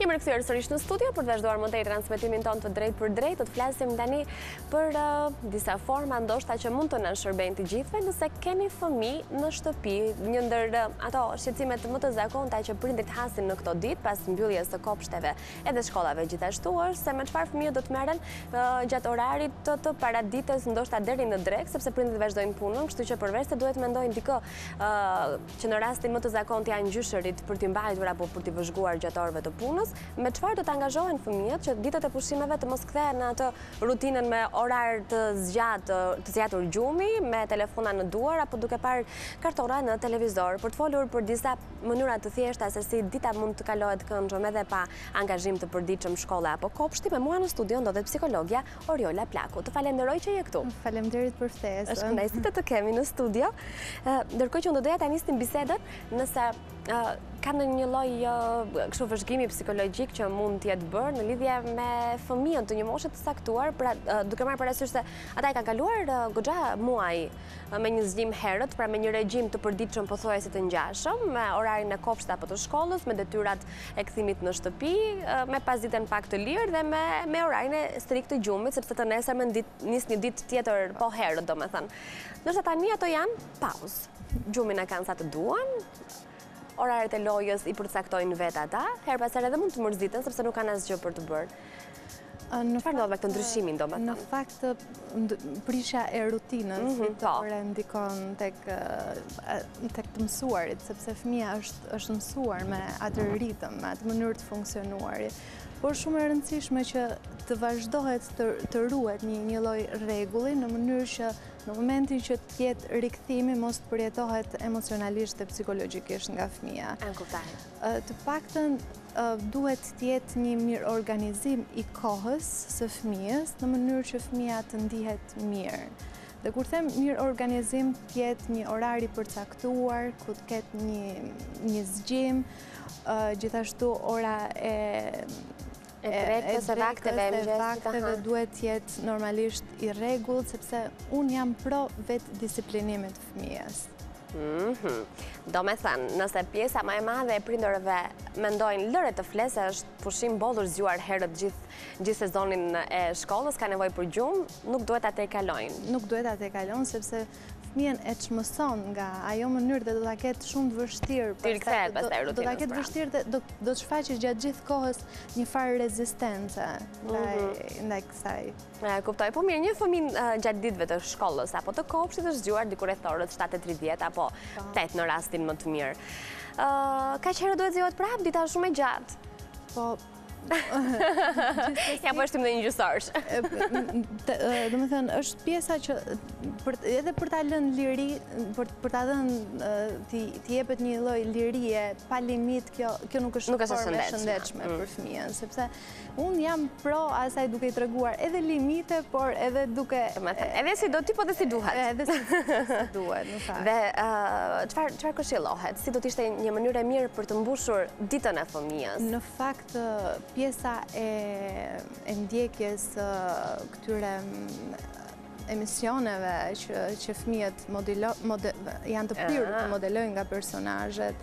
Jemi rikthyer sërish në studio për të vazhduar më tej transmetimin ton të drejtë për drejtë. Do të flasim tani për disa forma ndoshta që mund të na shërbejnë të gjithëve nëse keni fëmijë në shtëpi. Një ndër ato shqetësimet më të zakonta që prindërit hasin në këto ditë pas mbylljes së kopshteve edhe shkollave gjithashtu është se me çfarë fëmijët do të merren gjatë orarit të paradites ndoshta deri në drekë, sepse prindërit vazhdojnë punën, kështu që përveç se duhet mendojnë dikë që në rastin më të zakontë janë gjyshërit për t'i mbajtur apo për t'i vëzhguar gjatë orëve të punës, me çfarë do të angazhohen fëmijët që ditët e pushimeve të mos kthehen në atë rutinën me orar të zgjatur gjumi, me telefona në duar apo duke parë kartona në televizor, për të folur për disa mënyra të thjeshta se si dita mund të kalohet këndshëm edhe pa angazhim të përditshëm shkolle apo kopshti. Me mua në studio ndodhet psikologja Oriola Plaku. Të falenderoj që je këtu. Faleminderit për ftesën. Është kënaqësi të kemi në studio. Ndërkohë që unë doja ta nisnim bisedën, nëse ka ndonjë lloj kështu vëzhgimi psikologjik që mund të jetë bërë në lidhje me fëmijët të një moshe të saktuar, pra duke marrë parasysh se ata i kanë kaluar goxha muaj me një zgjim herët, pra me një regjim të përditshëm pothuajse të ngjashëm, me orarin e kopshtit apo të shkollës, me detyrat e kthimit në shtëpi, me pasditën pak të lirë dhe me orarin e strikt të gjumit, sepse të nesërme nis një ditë tjetër po herët, domethënë. Ndërsa tani ato janë pauzë. Gjumin e kanë sa të duan. Oraret e lojës i përcaktojnë vetë ata, her pas here edhe mund të mërziten sepse nuk kanë asgjë për të bërë. Çfarë ndodh me këtë ndryshimin domethënë? Në fakt prishja e rutinës ndikon tek të mësuarit, sepse fëmia është mësuar me atë ritëm, me atë mënyrë të funksionuarit. Por shumë e rëndësishme që të vazhdohet të ruhet një lloj rregulli në mënyrë që në momentin që të jetë rikthimi mos të përjetohet emocionalisht dhe psikologjikisht nga fëmia. Të paktën duhet të jetë një mirë organizim i kohës së fëmijës në mënyrë që fëmia të ndihet mirë. Dhe kur them mirë organizim, të jetë një orar i përcaktuar, ku të ketë një zgjim, gjithashtu ora e vakteve duhet jetë normalisht i rregullt, sepse unë jam pro vetë disiplinimit të fëmijës. Do me thënë, nëse pjesa më e madhe e prindërve mendojnë lëre të flesë është pushim bollur zgjuar herët gjithë sezonin e shkollës, ka nevojë për gjumë, nuk duhet atë e kalojnë. Nuk duhet atë e kalojnë, sepse fëmijën e çmëson nga ajo mënyrë dhe do ta ketë shumë të vështirë. Do ta ketë vështirë dhe do të shfaqë gjatë gjithë kohës një farë rezistence ndaj kësaj. Kuptoj, po mirë, një fëmijë gjatë ditëve të shkollës apo të kopshtit është zgjuar diku rreth orës 7:30 apo 8 në rastin më të mirë. Kaq herë duhet zgjohet prapë, dita është shumë e gjatë. Po ja po shtim në një gjysorsh. Do me thënë, është pjesa që edhe për ta lënë liri, për ta dhënë t'i jepet një lloj lirie pa limit, kjo nuk është formë e shëndetshme për fëmijën, sepse unë jam pro asaj duke i treguar edhe limite, por edhe duke edhe si do ti po dhe si duhet. Edhe si duhet, në fakt. Dhe çfarë këshillohet? Si do të ishte një mënyrë e mirë për të mbushur ditën e fëmijës? Në fakt pjesa e ndjekjes këtyre emisioneve që fëmijët janë të prirur të modelojnë nga personazhet,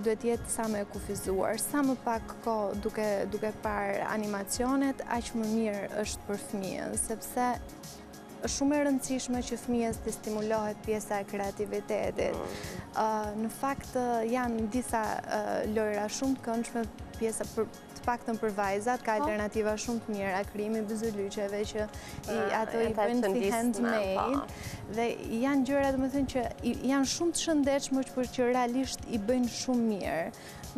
duhet jetë sa më e kufizuar, sa më pak kohë duke parë animacionet, aq më mirë është për fëmijën, sepse është shumë e rëndësishme që fëmijës të stimulohet pjesa e kreativitetit. Në fakt janë disa lojra shumë të këndshme, pjesa të paktën për vajzat, ka alternativa shumë të mira, krimi bëzëlyqeve që ato i bëjnë si handmade, dhe janë gjëra domethënë që janë shumë të shëndetshme, por që realisht i bëjnë shumë mirë.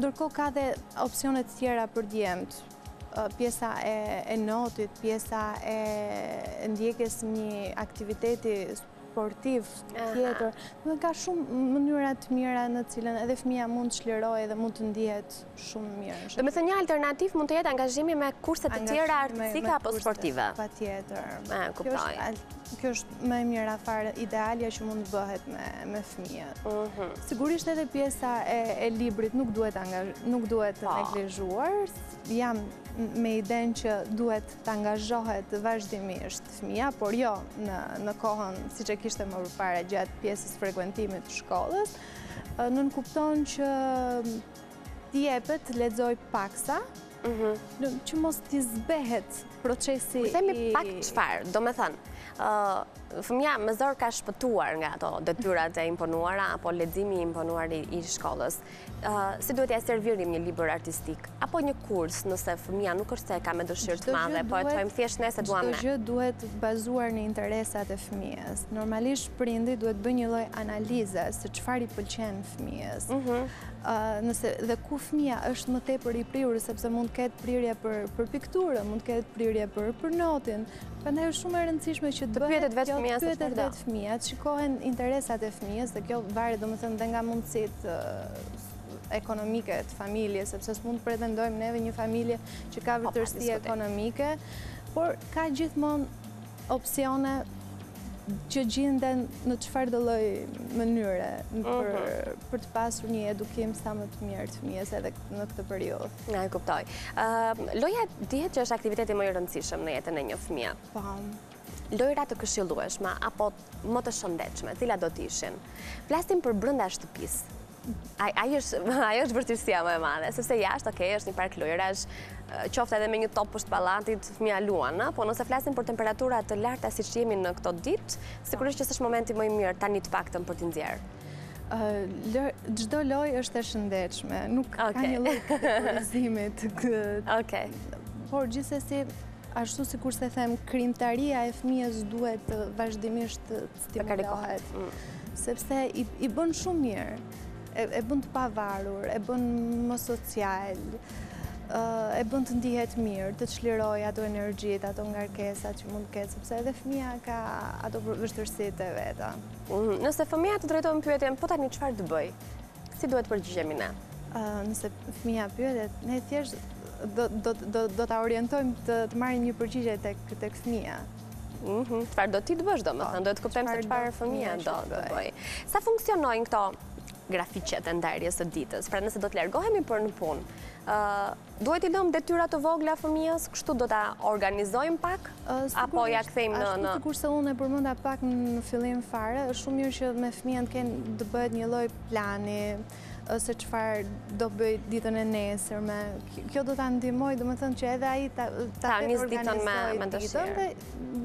Ndërkohë ka dhe opsione të tjera për djemt. Pjesa e notit, pjesa e ndjekjes një aktiviteti sportiv tjetër, dhe ka shumë mënyra të mira në cilën edhe fëmia mund të çlirojë dhe mund të ndihet shumë mirë. Do të thënë një alternativë mund të jetë angazhimi me kurse të tjera artistike apo sportive. Patjetër. Kuptoj. Kjo është më e mira fare, idealja që mund të bëhet me fëmijët. Sigurisht edhe pjesa e librit nuk duhet të neglizhuar. Jam me idenë që duhet të angazhohet vazhdimisht fëmia, por jo në kohën siç e kishte më përpara gjatë pjesës frekuentimit të shkollës. Nën kupton që t'jepet, lexoj paksa, që mos t'i zbehet procesi i... Themi pak çfarë, do me thënë, fëmija me zor ka shpëtuar nga ato detyrat e imponuara apo leximi i imponuar i shkollës. Si duhet ja servirim një libër artistik apo një kurs nëse fëmija nuk është se e ka me dëshirë të madhe, po e thojmë thjesht ne se duam ne. Çdo gjë duhet bazuar në interesat e fëmijës. Normalisht prindi duhet bëjë një lloj analize se çfarë i pëlqen fëmijës. Nëse dhe ku fëmija është më tepër i prirur, sepse mund të ketë prirje për pikturë, mund të ketë prirje për notin. Prandaj është shumë e rëndësishme që të pyetet vetë fëmija se çfarë do. Fëmija, të shikohen interesat e fëmijës, dhe kjo varet domethënë dhe nga mundësitë ekonomike të familjes, sepse s'mund të pretendojmë neve një familje që ka vërtetësi ekonomike, por ka gjithmonë opsione që gjenden në çfarëdo lloj mënyre për të pasur një edukim sa më të mirë të fëmijës edhe në këtë periudhë. Ja, e kuptoj. Loja dihet që është aktiviteti më i rëndësishëm në jetën e një fëmie. Po. Lojra të këshillueshme apo më të shëndetshme, cilat do të ishin? Flasim për brenda shtëpisë. Ajo është vërtetësia më e madhe, sepse jashtë, është një park lojrash, qoftë edhe me një top poshtë pallatit, fëmija luan, po nëse flasim për temperatura të larta siç jemi në këto ditë, sigurisht që s'është momenti më i mirë tani të paktën për t'i nxjerrë. Çdo lojë është e shëndetshme, nuk ka një lloj kategorizimi të por gjithsesi ashtu sikur se them, krijimtaria e fëmijës duhet vazhdimisht të stimulohet, sepse i bën shumë mirë. E bën të pavarur, e bën më social, e bën të ndihet mirë, të çliroj ato energjit, ato ngarkesat që mund të ketë, sepse edhe fëmija ka ato vështirësitë e veta. Nëse fëmija të drejtojmë pyetjen, po tani çfarë të bëj? Si duhet përgjigjemi ne? Nëse fëmija pyetet, ne thjesht do ta orientojmë të marrin një përgjigje tek fëmija. Çfarë do ti të bësh, domethënë, do të kuptojmë se çfarë fëmija do të bëj. Sa funksionojnë këto grafiqet e ndarjes së ditës? Pra nëse do të largohemi për në punë, duhet i lëmë detyra të vogla fëmijës, kështu do ta organizojmë pak, apo ja kthejmë në... Ashtu sikurse unë e përmenda pak në fillim fare, është shumë mirë që me fëmijën të bëhet një lloj plani, se çfarë do bëj ditën e nesërme. Kjo do ta ndihmoj, domethënë që edhe ai ta organizojë ditën dhe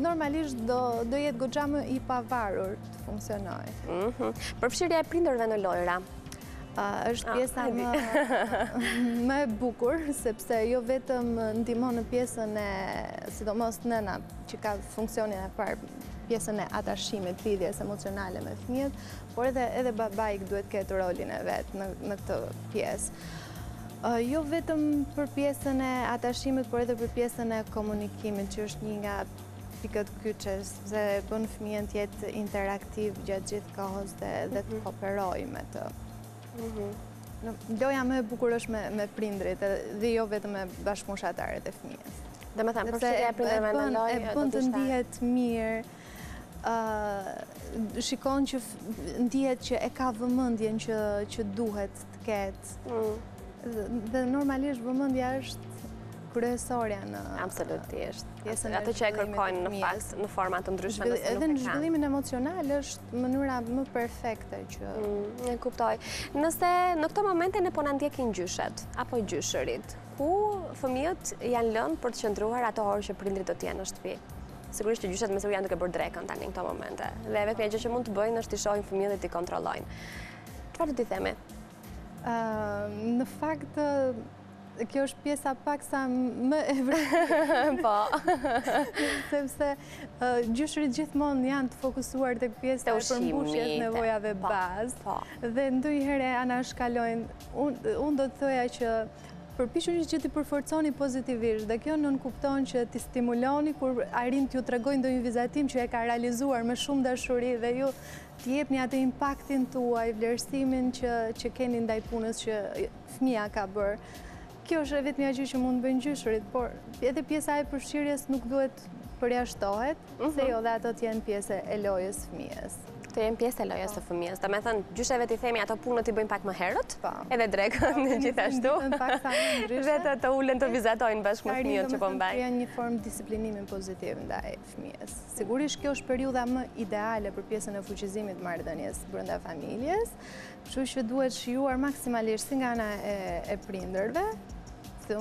normalisht do jetë goxha më i pavarur të funksionojë. Përfshirja e prindërve në lojra është pjesa më e bukur, sepse jo vetëm ndihmon në pjesën e, sidomos nëna, që ka funksionin e parë, pjesën e atashimit, lidhjes emocionale me fëmijët, por edhe babai duhet ketë rolin e vet në këtë pjesë. Jo vetëm për pjesën e atashimit, por edhe për pjesën e komunikimit, që është një nga pikët kyçes, se bën fëmijën të jetë interaktiv gjatë gjithë kohës dhe të kooperojë me të. Loja më e bukur është me prindrit dhe jo vetëm me bashkëpunëtarët e fëmijës. Domethënë, përfshirja e prindërve në lojë e bën të ndihet mirë, shikon që ndihet që e ka vëmendjen që duhet të ketë. Dhe normalisht vëmendja është kryesorja në... Absolutisht. Ato që e kërkojnë në fakt në forma të ndryshme nëse nuk e kanë. Edhe në zhvillimin emocional është mënyra më perfekte që... E kuptoj. Nëse në këto momente ne po na ndjekin gjyshet, apo gjyshërit, ku fëmijët janë lënë për të qëndruar ato orë që prindrit do të jenë në shtëpi? Sigurisht që gjyshet me siguri janë duke bërë drekën tani në këto momente. Dhe vetmja gjë që mund të bëjnë është t'i shohin fëmijët dhe t'i kontrollojnë. Çfarë do t'i themi? Në fakt, kjo është pjesa paksa më e vërtetë. Po. Sepse gjyshërit gjithmonë janë të fokusuar tek pjesa e përmbushjes nevojave bazë. Dhe ndonjëherë anashkalojnë. Unë do të thoja që përpiquni që t'i përforconi pozitivisht, dhe kjo nënkupton që t'i stimuloni kur arrin t'ju tregojnë ndonjë vizatim që e ka realizuar me shumë dashuri dhe ju t'i jepni atë impaktin tuaj, vlerësimin që keni ndaj punës që fëmia ka bërë. Kjo është vetëm gjë që mund bëjnë gjyshërit, por edhe pjesa e përfshirjes nuk duhet përjashtohet, se jo dhe ato t'jenë pjesë e lojës fëmijës. Të jenë pjesë e lojës të fëmijës. Do me thënë, gjysheve t'i themi ato punët i bëjnë pak më herët, edhe drekën gjithashtu, dhe të ulen të vizatojnë bashkë me fëmijët që po mbajnë. Janë një formë disiplinimi pozitiv ndaj fëmijës. Sigurisht kjo është periudha më ideale për pjesën e fuqizimit marrëdhënies brenda familjes, kështu që duhet shijuar maksimalisht si nga ana e prindërve.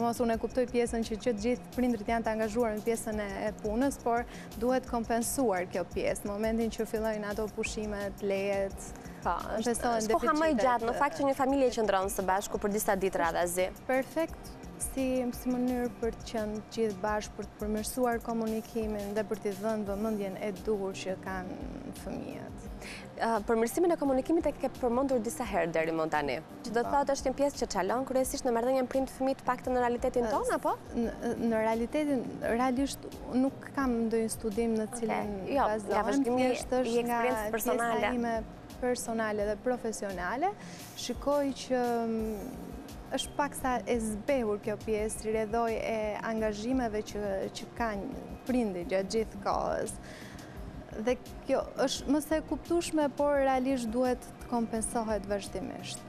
Mos unë e kuptoj pjesën që gjithë prindrit janë të angazhuar në pjesën e punës, por duhet kompensuar kjo pjesë. Në momentin që fillojnë ato pushimet, lejet, shpesohen deficitet. Koha më i gjatë, në fakt që një familje qëndronë së bashku për disa ditë radhazi. Perfekt, si mënyrë për të qenë gjithë bashkë, për të përmirësuar komunikimin dhe për t'i dhënë vëmendjen e duhur që kanë fëmijët. Përmirësimin e komunikimit e ke përmendur disa herë deri më tani. Që do të thotë është një pjesë që çalon kryesisht në marrëdhënien prind-fëmijë të paktën në realitetin tonë apo? Në realitetin realisht nuk kam ndonjë studim në cilin bazohem, thjesht është nga pjesa ime personale dhe profesionale. Shikoj që është paksa e zbehur kjo pjesë, rrjedhoj e angazhimeve që kanë prindi gjatë gjithë kohës. Dhe kjo është më se kuptueshme, por realisht duhet të kompensohet vazhdimisht.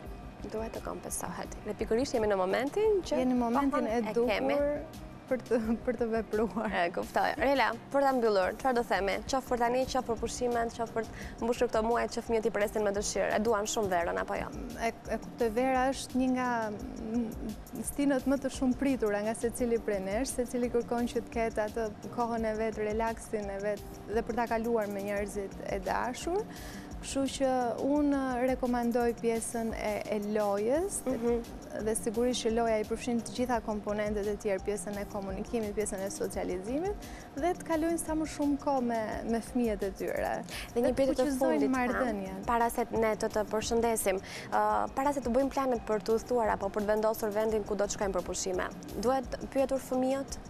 Duhet të kompensohet. Dhe pikërisht jemi në momentin që jeni në momentin e duhur për të vepruar. E kuptoj. Rela, për ta mbyllur, çfarë do themi? Qoftë për tani, qoftë për pushimet, qoftë për të mbushur këto muaj që fëmijët i presin me dëshirë. E duan shumë verën apo jo? E kuptoj, vera është një nga stinët më të shumë pritura nga secili prej nesh, secili kërkon që të ketë atë kohën e vet, relaksin e vet dhe për ta kaluar me njerëzit e dashur. Kështu që unë rekomandoj pjesën e lojës, dhe sigurisht që loja i përfshin të gjitha komponentet e tjerë, pjesën e komunikimit, pjesën e socializimit, dhe të kalojnë sa më shumë kohë me fëmijët e tyre. Dhe një pyetje të fundit, para se ne të përshëndesim, para se të bëjmë planet për të udhëtuar apo për të vendosur vendin ku do të shkojmë për pushime, duhet pyetur fëmijët?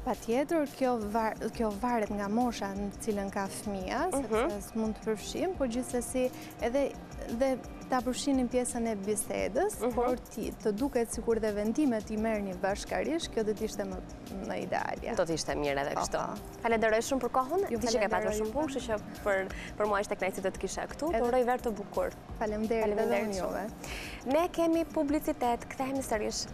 Patjetër, kjo varet nga mosha në cilën ka fëmija, sepse mund të përfshim, por gjithsesi edhe ta përfshinin pjesën e bisedës, por të duket sikur dhe vendimet i merrni bashkërisht, kjo do të ishte më idealja. Do të ishte mirë edhe kështu. Falenderoj shumë për kohën, di që ke pasur shumë punë, kështu që për mua ishte kënaqësi të kisha këtu, të uroj verë të bukur. Faleminderit edhe unë juve. Ne kemi publicitet, kthehemi sërish.